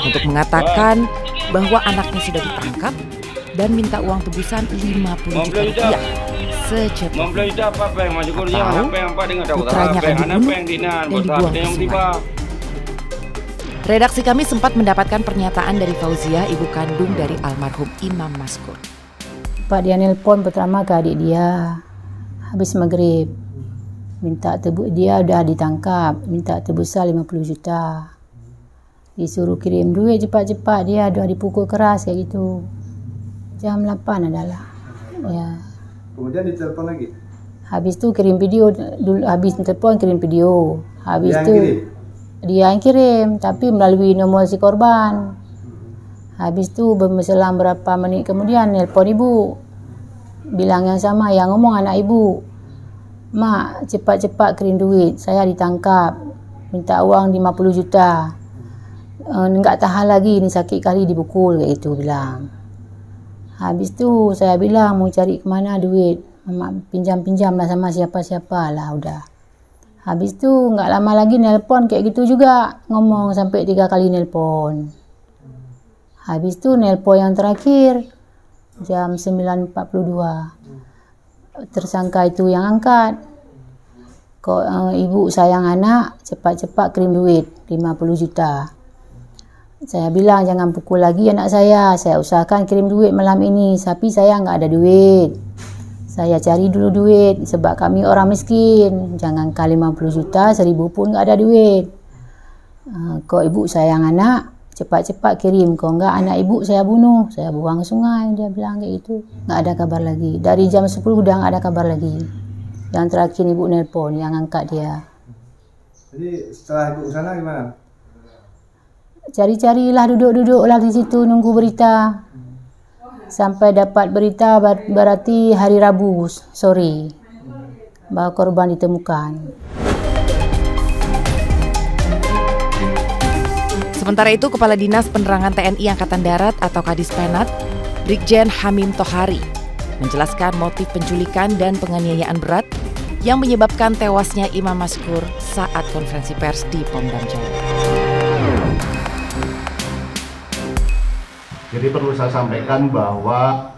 untuk mengatakan bahwa anaknya sudah ditangkap dan minta uang tebusan 50 juta rupiah secepatnya. Atau putranya akan dibunuh dan dibuang ke sungai. Redaksi kami sempat mendapatkan pernyataan dari Fauziah, ibu kandung dari almarhum Imam Maskur. Pak dia nelpon pertama ke adik dia habis maghrib, minta dia udah ditangkap, minta tebusan 50 juta. Disuruh kirim duit cepat-cepat, dia udah dipukul keras kayak gitu. Jam 8 adalah. Ya. Kemudian ditelepon lagi. Habis itu kirim video dulu, habis telepon kirim video. Habis itu dia yang kirim, tapi melalui nomor si korban. Habis itu berselang berapa menit kemudian nelpon ibu. Bilang yang sama, yang ngomong anak ibu. Mak, cepat-cepat kirim duit, saya ditangkap. Minta uang 50 juta. Nggak tahan lagi, ini sakit kali dipukul kayak itu bilang. Habis tu saya bilang mau cari kemana duit, pinjam-pinjam lah sama siapa-siapa lah udah. Habis tu nggak lama lagi nelpon kayak gitu juga, ngomong sampai 3 kali nelpon. Habis tu nelpon yang terakhir jam 9.42. Tersangka itu yang angkat. Kok ibu sayang anak, cepat-cepat kirim duit 50 juta. Saya bilang jangan pukul lagi anak saya usahakan kirim duit malam ini, tapi saya nggak ada duit. Saya cari dulu duit, sebab kami orang miskin, jangan kali 50 juta, 1.000 pun nggak ada duit. Kok ibu sayang anak, cepat-cepat kirim, kok nggak anak ibu saya bunuh, saya buang ke sungai, dia bilang kayak gitu. Nggak ada kabar lagi, dari jam 10 udah nggak ada kabar lagi. Yang terakhir ibu nelpon, yang angkat dia. Jadi setelah ibu sana gimana? Cari-carilah, duduk-duduklah di situ nunggu berita. Sampai dapat berita berarti hari Rabu sore bahwa korban ditemukan. Sementara itu, Kepala Dinas Penerangan TNI Angkatan Darat atau Kadispenat, Brigjen Hamim Tohari, menjelaskan motif penculikan dan penganiayaan berat yang menyebabkan tewasnya Imam Maskur saat konferensi pers di Pondam Jaya. Jadi perlu saya sampaikan bahwa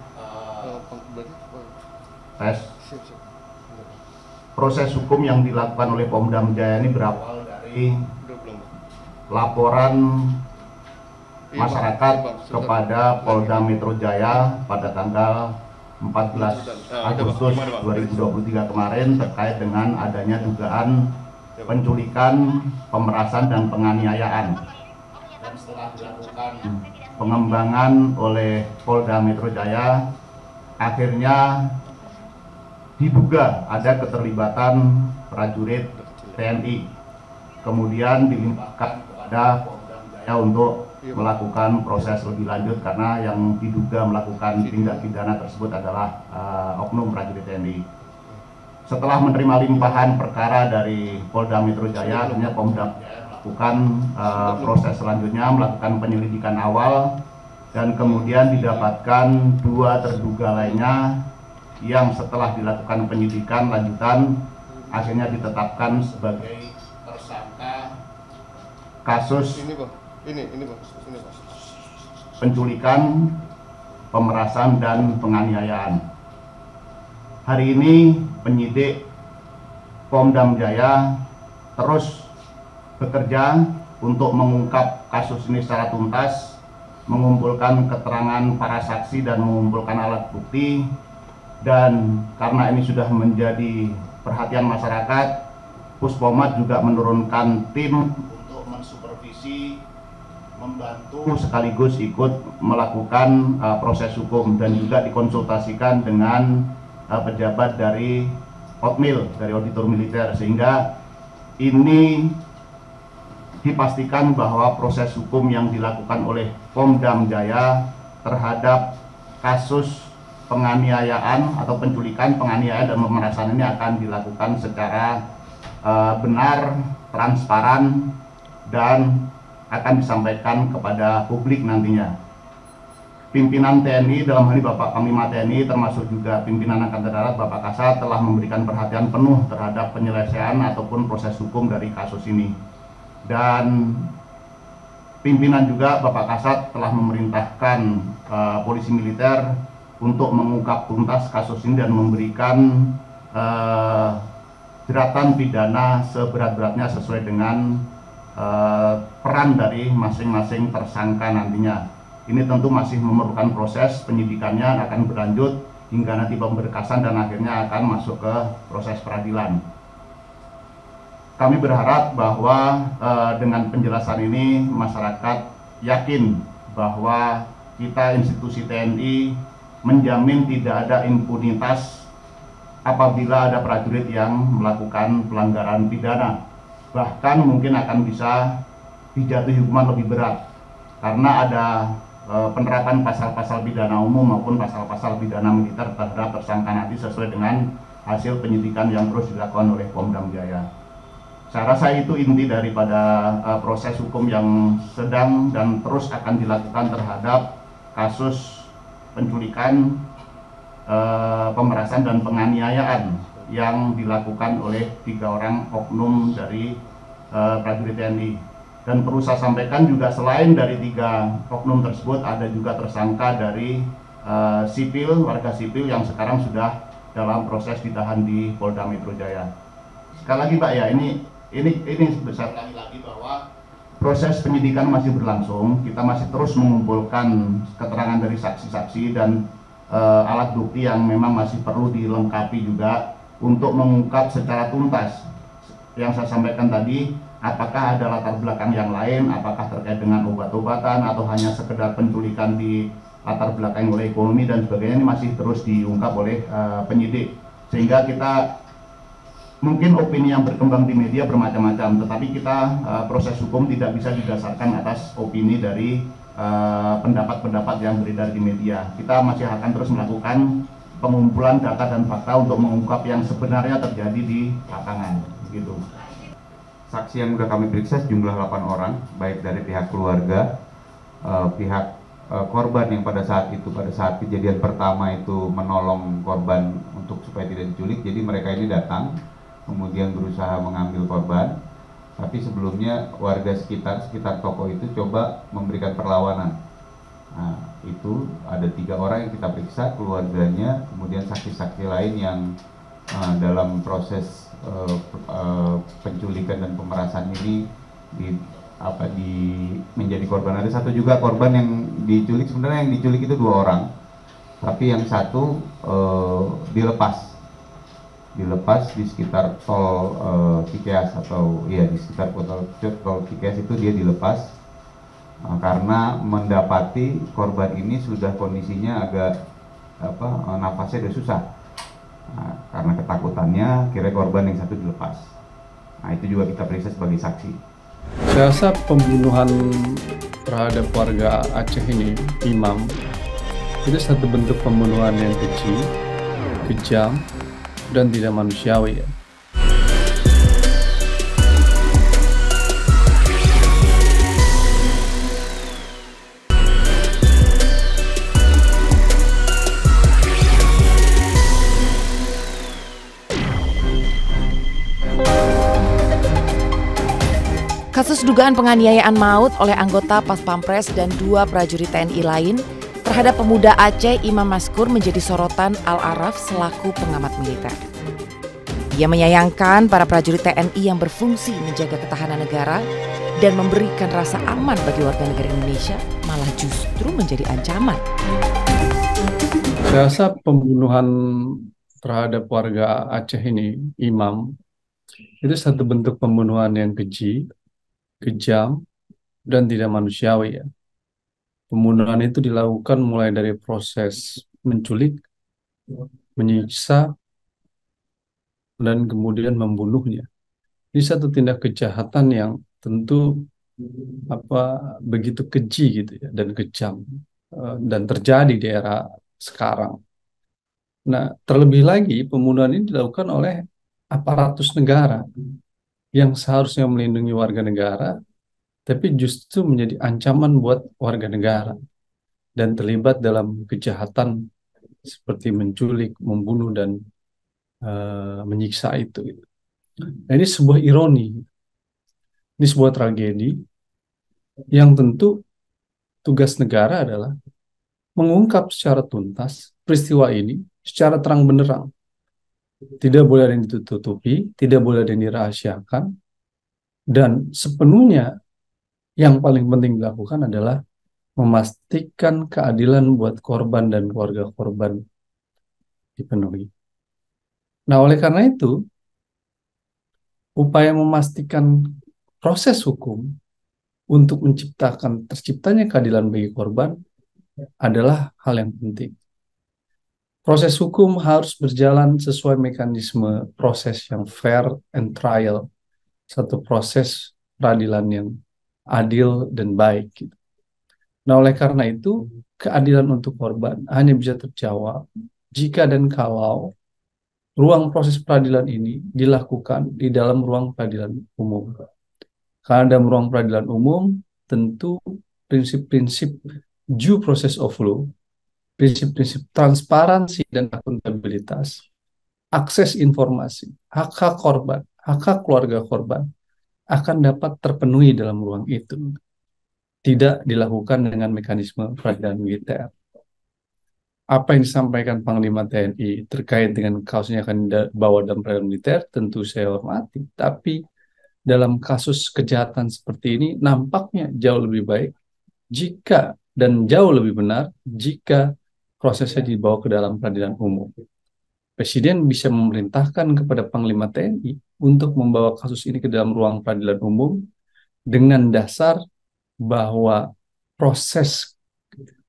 proses hukum yang dilakukan oleh Pondam Jaya ini berawal dari laporan masyarakat kepada Polda Metro Jaya pada tanggal 14 Agustus 2023 kemarin terkait dengan adanya dugaan penculikan, pemerasan, dan penganiayaan. Dan setelah dilakukan pengembangan oleh Polda Metro Jaya, akhirnya diduga ada keterlibatan prajurit TNI. Kemudian dilimpahkan kepada Polda Jaya untuk melakukan proses lebih lanjut karena yang diduga melakukan tindak pidana tersebut adalah oknum prajurit TNI. Setelah menerima limpahan perkara dari Polda Metro Jaya, akhirnya Pondam Jaya melakukan proses selanjutnya, melakukan penyelidikan awal, dan kemudian didapatkan 2 terduga lainnya yang setelah dilakukan penyidikan lanjutan akhirnya ditetapkan sebagai tersangka kasus penculikan, pemerasan, dan penganiayaan. Hari ini penyidik Pondam Jaya terus bekerja untuk mengungkap kasus ini secara tuntas, mengumpulkan keterangan para saksi dan mengumpulkan alat bukti. Dan karena ini sudah menjadi perhatian masyarakat, Puspomad juga menurunkan tim untuk mensupervisi, membantu sekaligus ikut melakukan proses hukum, dan juga dikonsultasikan dengan pejabat dari Otmil, dari auditor militer, sehingga ini dipastikan bahwa proses hukum yang dilakukan oleh Pondam Jaya terhadap kasus penganiayaan atau penculikan, penganiayaan, dan pemerasan ini akan dilakukan secara benar, transparan, dan akan disampaikan kepada publik nantinya. Pimpinan TNI, dalam hal ini Bapak Panglima TNI, termasuk juga pimpinan Angkatan Darat Bapak Kasat, telah memberikan perhatian penuh terhadap penyelesaian ataupun proses hukum dari kasus ini. Dan pimpinan juga Bapak Kasat telah memerintahkan polisi militer untuk mengungkap tuntas kasus ini dan memberikan jeratan pidana seberat-beratnya sesuai dengan peran dari masing-masing tersangka nantinya. Ini tentu masih memerlukan proses penyidikannya, akan berlanjut hingga nanti pemberkasan dan akhirnya akan masuk ke proses peradilan. Kami berharap bahwa dengan penjelasan ini masyarakat yakin bahwa kita institusi TNI menjamin tidak ada impunitas apabila ada prajurit yang melakukan pelanggaran pidana. Bahkan mungkin akan bisa dijatuhi hukuman lebih berat karena ada penerapan pasal-pasal pidana umum maupun pasal-pasal pidana militer terhadap tersangka nanti sesuai dengan hasil penyidikan yang terus dilakukan oleh Pondam Jaya. Saya rasa itu inti daripada proses hukum yang sedang dan terus akan dilakukan terhadap kasus penculikan, pemerasan dan penganiayaan yang dilakukan oleh 3 orang oknum dari prajurit TNI. Dan perlu saya sampaikan juga selain dari 3 oknum tersebut ada juga tersangka dari sipil, warga sipil yang sekarang sudah dalam proses ditahan di Polda Metro Jaya. Sekali lagi Pak ya, ini sebesar lagi bahwa proses penyidikan masih berlangsung. Kita masih terus mengumpulkan keterangan dari saksi-saksi dan alat bukti yang memang masih perlu dilengkapi juga untuk mengungkap secara tuntas. Yang saya sampaikan tadi, apakah ada latar belakang yang lain, apakah terkait dengan obat-obatan atau hanya sekedar penculikan di latar belakang oleh ekonomi dan sebagainya, ini masih terus diungkap oleh penyidik. Sehingga kita mungkin opini yang berkembang di media bermacam-macam, tetapi kita proses hukum tidak bisa didasarkan atas opini dari pendapat-pendapat yang beredar di media. Kita masih akan terus melakukan pengumpulan data dan fakta untuk mengungkap yang sebenarnya terjadi di lapangan. Begitu. Saksi yang sudah kami periksa sejumlah 8 orang, baik dari pihak keluarga, pihak korban yang pada saat kejadian pertama itu menolong korban untuk supaya tidak diculik. Jadi mereka ini datang kemudian berusaha mengambil korban, tapi sebelumnya warga sekitar toko itu coba memberikan perlawanan. Nah, itu ada 3 orang yang kita periksa, keluarganya, kemudian saksi-saksi lain yang dalam proses penculikan dan pemerasan ini menjadi korban. Ada 1 juga korban yang diculik. Sebenarnya yang diculik itu 2 orang, tapi yang 1 dilepas di sekitar tol Cikeas, atau ya di sekitar tol Cikeas itu dia dilepas karena mendapati korban ini sudah kondisinya agak nafasnya sudah susah. Nah, karena ketakutannya kira korban yang 1 dilepas. Nah, itu juga kita periksa sebagai saksi. Saya rasa pembunuhan terhadap warga Aceh ini, Imam, itu satu bentuk pembunuhan yang keji, kejam, dan tidak manusiawi ya. Kasus dugaan penganiayaan maut oleh anggota Pas Pampres dan 2 prajurit TNI lain terhadap pemuda Aceh Imam Maskur menjadi sorotan Al-Araf selaku pengamat militer. Ia menyayangkan para prajurit TNI yang berfungsi menjaga ketahanan negara dan memberikan rasa aman bagi warga negara Indonesia malah justru menjadi ancaman. Saya rasa pembunuhan terhadap warga Aceh ini, Imam, itu satu bentuk pembunuhan yang keji, kejam, dan tidak manusiawi ya. Pembunuhan itu dilakukan mulai dari proses menculik, menyiksa, dan kemudian membunuhnya. Ini satu tindak kejahatan yang tentu begitu keji gitu ya, dan kejam, dan terjadi di era sekarang. Nah, terlebih lagi pembunuhan ini dilakukan oleh aparatus negara yang seharusnya melindungi warga negara, tapi justru menjadi ancaman buat warga negara dan terlibat dalam kejahatan seperti menculik, membunuh, dan menyiksa itu. Nah, ini sebuah ironi, ini sebuah tragedi yang tentu tugas negara adalah mengungkap secara tuntas peristiwa ini secara terang benderang. Tidak boleh ada yang ditutupi, tidak boleh ada yang dirahasiakan, dan sepenuhnya yang paling penting dilakukan adalah memastikan keadilan buat korban dan keluarga korban dipenuhi. Nah, oleh karena itu, upaya memastikan proses hukum untuk terciptanya keadilan bagi korban adalah hal yang penting. Proses hukum harus berjalan sesuai mekanisme proses yang fair and trial, satu proses peradilan yang adil dan baik. Nah, oleh karena itu, keadilan untuk korban hanya bisa terjawab jika dan kalau ruang proses peradilan ini dilakukan di dalam ruang peradilan umum. Karena dalam ruang peradilan umum tentu prinsip-prinsip due process of law, prinsip-prinsip transparansi dan akuntabilitas, akses informasi, hak-hak korban, hak-hak keluarga korban akan dapat terpenuhi dalam ruang itu. Tidak dilakukan dengan mekanisme peradilan militer. Apa yang disampaikan Panglima TNI terkait dengan kasusnya akan dibawa dalam peradilan militer, tentu saya hormati. Tapi dalam kasus kejahatan seperti ini nampaknya jauh lebih baik jika dan jauh lebih benar jika prosesnya dibawa ke dalam peradilan umum. Presiden bisa memerintahkan kepada Panglima TNI untuk membawa kasus ini ke dalam ruang peradilan umum dengan dasar bahwa proses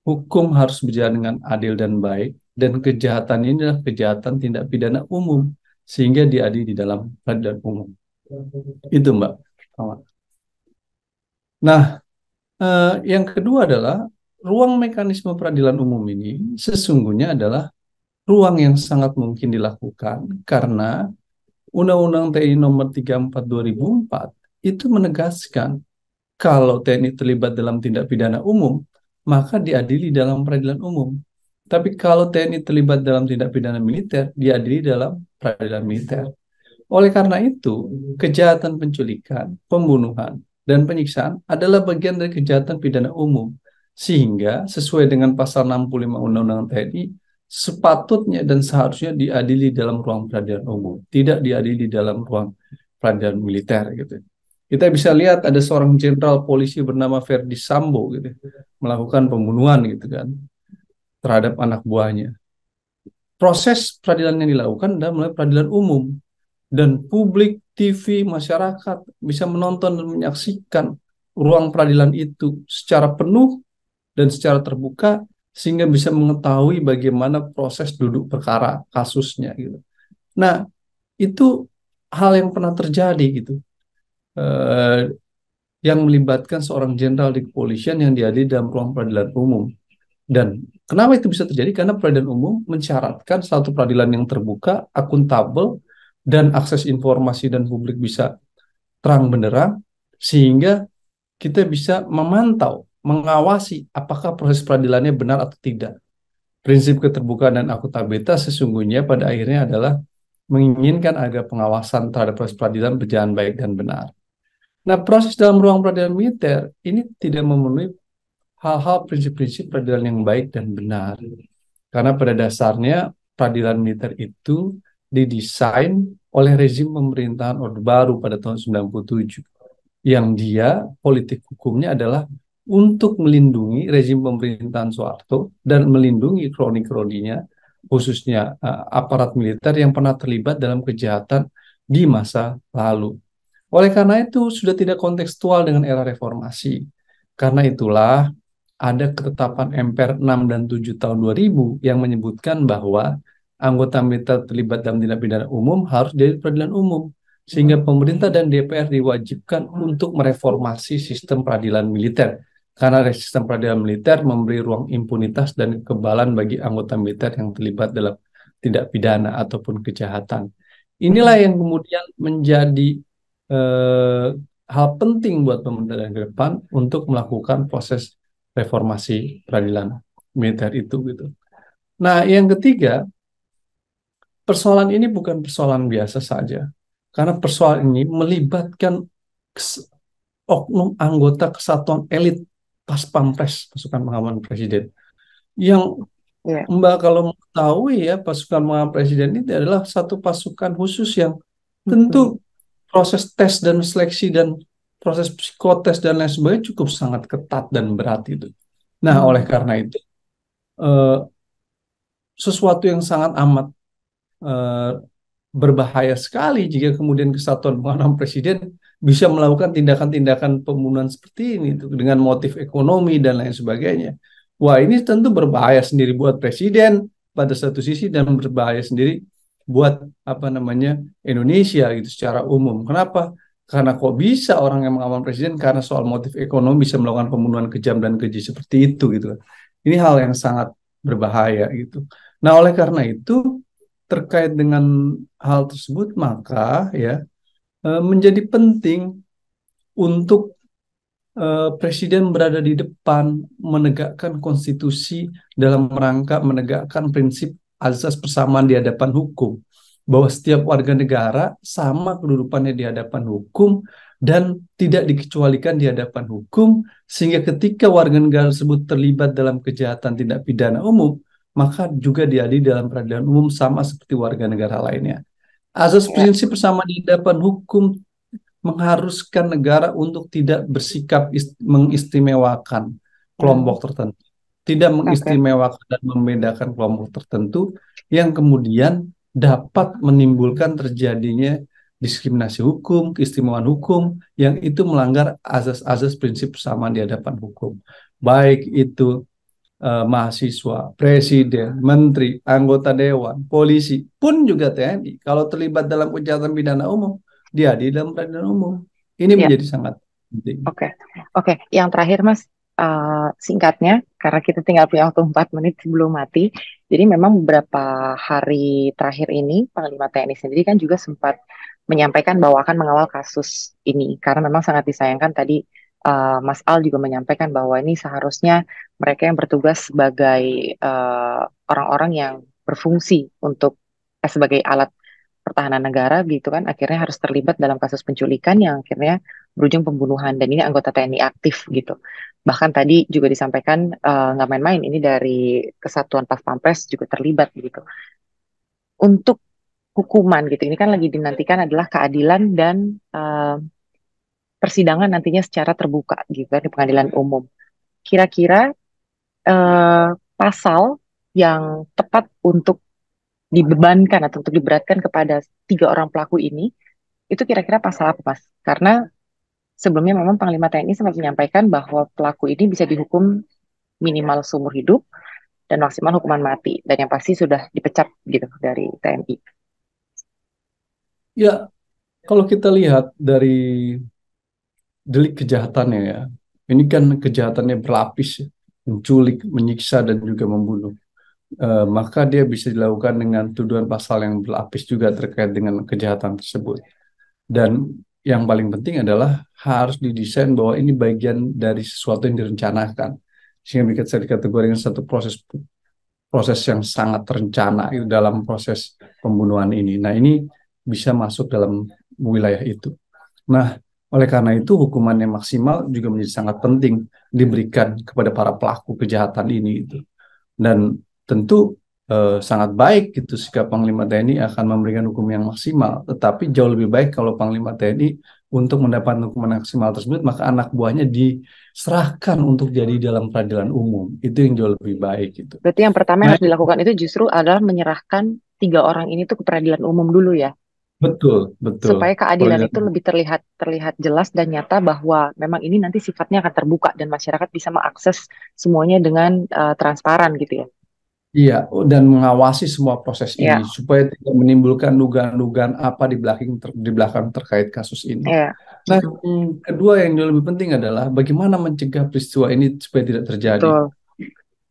hukum harus berjalan dengan adil dan baik, dan kejahatan ini adalah kejahatan tindak pidana umum, sehingga diadili di dalam peradilan umum. Itu Mbak. Nah, yang kedua adalah ruang mekanisme peradilan umum ini sesungguhnya adalah ruang yang sangat mungkin dilakukan karena Undang-Undang TNI Nomor 34 2004 itu menegaskan kalau TNI terlibat dalam tindak pidana umum, maka diadili dalam peradilan umum. Tapi kalau TNI terlibat dalam tindak pidana militer, diadili dalam peradilan militer. Oleh karena itu, kejahatan penculikan, pembunuhan, dan penyiksaan adalah bagian dari kejahatan pidana umum. Sehingga sesuai dengan pasal 65 Undang-Undang TNI, sepatutnya dan seharusnya diadili dalam ruang peradilan umum, tidak diadili dalam ruang peradilan militer gitu. Kita bisa lihat ada seorang jenderal polisi bernama Verdi Sambo gitu, melakukan pembunuhan gitu kan terhadap anak buahnya. Proses peradilan yang dilakukan adalah melalui peradilan umum dan publik, TV, masyarakat bisa menonton dan menyaksikan ruang peradilan itu secara penuh dan secara terbuka sehingga bisa mengetahui bagaimana proses duduk perkara kasusnya gitu. Nah, itu hal yang pernah terjadi gitu. Yang melibatkan seorang jenderal di kepolisian yang diadili dalam ruang peradilan umum. Dan kenapa itu bisa terjadi? Karena peradilan umum mensyaratkan satu peradilan yang terbuka, akuntabel, dan akses informasi dan publik bisa terang benderang, sehingga kita bisa memantau, mengawasi apakah proses peradilannya benar atau tidak. Prinsip keterbukaan dan akuntabilitas sesungguhnya pada akhirnya adalah menginginkan agar pengawasan terhadap proses peradilan berjalan baik dan benar. Nah, proses dalam ruang peradilan militer ini tidak memenuhi hal-hal prinsip-prinsip peradilan yang baik dan benar. Karena pada dasarnya peradilan militer itu didesain oleh rezim pemerintahan Orde Baru pada tahun 97. Yang dia, politik hukumnya adalah untuk melindungi rezim pemerintahan Soeharto dan melindungi kroni-kroninya, khususnya aparat militer yang pernah terlibat dalam kejahatan di masa lalu. Oleh karena itu, sudah tidak kontekstual dengan era reformasi. Karena itulah, ada ketetapan MPR 6 dan 7 tahun 2000 yang menyebutkan bahwa anggota militer terlibat dalam tindak pidana umum harus dari peradilan umum. Sehingga pemerintah dan DPR diwajibkan untuk mereformasi sistem peradilan militer. Karena sistem peradilan militer memberi ruang impunitas dan kekebalan bagi anggota militer yang terlibat dalam tindak pidana ataupun kejahatan. Inilah yang kemudian menjadi hal penting buat pemerintah ke depan untuk melakukan proses reformasi peradilan militer itu gitu. Nah, yang ketiga, persoalan ini bukan persoalan biasa saja, karena persoalan ini melibatkan oknum anggota kesatuan elit pas pampres pasukan pengamanan presiden yang Mbak kalau mengetahui ya, pasukan pengamanan presiden ini adalah satu pasukan khusus yang tentu proses tes dan seleksi dan proses psikotes dan lain sebagainya cukup sangat ketat dan berat itu. Nah, oleh karena itu sesuatu yang sangat amat berbahaya sekali jika kemudian kesatuan pengamanan presiden bisa melakukan tindakan-tindakan pembunuhan seperti ini dengan motif ekonomi dan lain sebagainya. Wah, ini tentu berbahaya sendiri buat presiden pada satu sisi dan berbahaya sendiri buat Indonesia gitu secara umum. Kenapa? Karena kok bisa orang yang mengamankan presiden karena soal motif ekonomi bisa melakukan pembunuhan kejam dan keji seperti itu gitu. Ini hal yang sangat berbahaya gitu. Nah, oleh karena itu terkait dengan hal tersebut, maka ya menjadi penting untuk Presiden berada di depan menegakkan konstitusi dalam rangka menegakkan prinsip azas persamaan di hadapan hukum, bahwa setiap warga negara sama kedudukannya di hadapan hukum dan tidak dikecualikan di hadapan hukum, sehingga ketika warga negara tersebut terlibat dalam kejahatan tindak pidana umum, maka juga diadili dalam peradilan umum sama seperti warga negara lainnya. Azas prinsip persamaan di hadapan hukum mengharuskan negara untuk tidak bersikap mengistimewakan kelompok tertentu, tidak mengistimewakan dan membedakan kelompok tertentu yang kemudian dapat menimbulkan terjadinya diskriminasi hukum, keistimewaan hukum yang itu melanggar azas-azas prinsip persamaan di hadapan hukum. Baik itu mahasiswa, presiden, menteri, anggota dewan, polisi, pun juga TNI. Kalau terlibat dalam kejahatan pidana umum, diadili dalam peradilan umum. Ini menjadi sangat penting. Oke. Yang terakhir Mas, singkatnya, karena kita tinggal punya waktu 4 menit sebelum mati. Jadi memang beberapa hari terakhir ini, Panglima TNI sendiri kan juga sempat menyampaikan bahwa akan mengawal kasus ini. Karena memang sangat disayangkan tadi Mas Al juga menyampaikan bahwa ini seharusnya mereka yang bertugas sebagai orang-orang yang berfungsi untuk sebagai alat pertahanan negara gitu kan, akhirnya harus terlibat dalam kasus penculikan yang akhirnya berujung pembunuhan, dan ini anggota TNI aktif gitu. Bahkan tadi juga disampaikan nggak main-main, ini dari Kesatuan Pas Pampres juga terlibat gitu. Untuk hukuman gitu, ini kan lagi dinantikan adalah keadilan dan persidangan nantinya secara terbuka gitu kan di pengadilan umum. Kira-kira pasal yang tepat untuk dibebankan atau untuk diberatkan kepada 3 orang pelaku ini, itu kira-kira pasal apa, Mas? Karena sebelumnya memang Panglima TNI sempat menyampaikan bahwa pelaku ini bisa dihukum minimal seumur hidup dan maksimal hukuman mati, dan yang pasti sudah dipecat gitu dari TNI. Ya, kalau kita lihat dari delik kejahatannya ya, ini kan kejahatannya berlapis, menculik, menyiksa, dan juga membunuh. Maka dia bisa dilakukan dengan tuduhan pasal yang berlapis juga terkait dengan kejahatan tersebut. Dan yang paling penting adalah harus didesain bahwa ini bagian dari sesuatu yang direncanakan, sehingga bisa dikategorikan satu proses yang sangat terencana itu dalam proses pembunuhan ini. Nah, ini bisa masuk dalam wilayah itu. Nah, oleh karena itu hukuman yang maksimal juga menjadi sangat penting diberikan kepada para pelaku kejahatan ini itu. Dan tentu sangat baik gitu sikap Panglima TNI akan memberikan hukum yang maksimal, tetapi jauh lebih baik kalau Panglima TNI untuk mendapatkan hukuman maksimal tersebut maka anak buahnya diserahkan untuk jadi dalam peradilan umum. Itu yang jauh lebih baik gitu. Berarti yang pertama yang harus dilakukan itu justru adalah menyerahkan 3 orang ini tuh ke peradilan umum dulu ya. Betul. Supaya keadilan itu lebih terlihat jelas dan nyata bahwa memang ini nanti sifatnya akan terbuka dan masyarakat bisa mengakses semuanya dengan transparan gitu ya. Iya, dan mengawasi semua proses ini supaya tidak menimbulkan dugaan-dugaan apa di belakang terkait kasus ini. Nah, kedua yang jauh lebih penting adalah bagaimana mencegah peristiwa ini supaya tidak terjadi.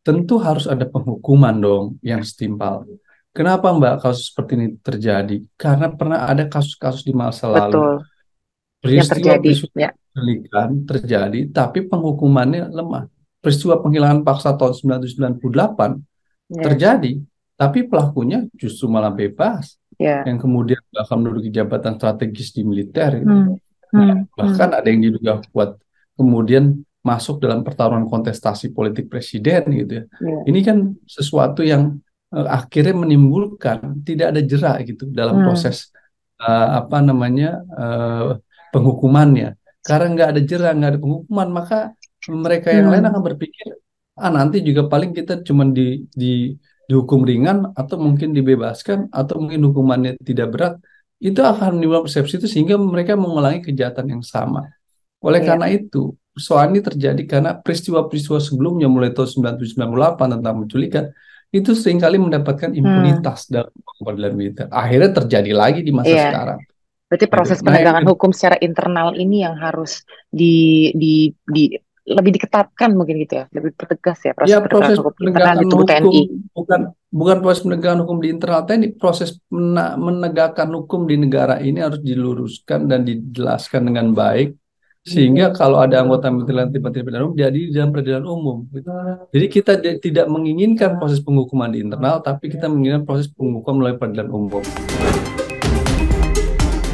Tentu harus ada penghukuman dong yang setimpal. Kenapa Mbak kasus seperti ini terjadi? Karena pernah ada kasus-kasus di masa lalu. Peristiwa terjadi, tapi penghukumannya lemah. Peristiwa penghilangan paksa tahun 1998 terjadi, tapi pelakunya justru malah bebas, yang kemudian bahkan menduduki jabatan strategis di militer. Bahkan ada yang diduga kuat kemudian masuk dalam pertarungan kontestasi politik presiden gitu ya. Ini kan sesuatu yang akhirnya menimbulkan tidak ada jerak gitu dalam proses penghukumannya. Karena nggak ada jerak, nggak ada penghukuman, maka mereka yang lain akan berpikir nanti juga paling kita cuma dihukum ringan atau mungkin dibebaskan atau mungkin hukumannya tidak berat. Itu akan menimbulkan persepsi itu sehingga mereka mengulangi kejahatan yang sama. Oleh karena itu soal ini terjadi karena peristiwa-peristiwa sebelumnya mulai tahun 1998 tentang penculikan itu seringkali mendapatkan impunitas dalam pengadilan militer. Akhirnya terjadi lagi di masa sekarang. Berarti proses penegakan hukum secara internal ini yang harus lebih diketatkan mungkin gitu ya, lebih pertegas ya proses penegakan hukum internal di tubuh TNI. bukan proses penegakan hukum di internal TNI, proses menegakkan hukum di negara ini harus diluruskan dan dijelaskan dengan baik, sehingga kalau ada anggota tindak pidana umum jadi di dalam peradilan umum. Jadi kita tidak menginginkan proses penghukuman di internal, tapi kita menginginkan proses penghukuman melalui peradilan umum.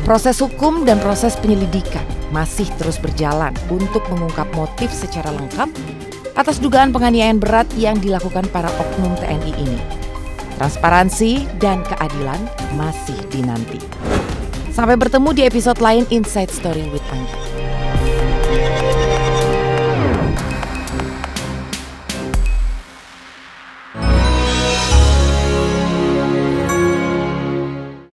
Proses hukum dan proses penyelidikan masih terus berjalan untuk mengungkap motif secara lengkap atas dugaan penganiayaan berat yang dilakukan para oknum TNI ini. Transparansi dan keadilan masih dinanti. Sampai bertemu di episode lain Inside Story with Anggi.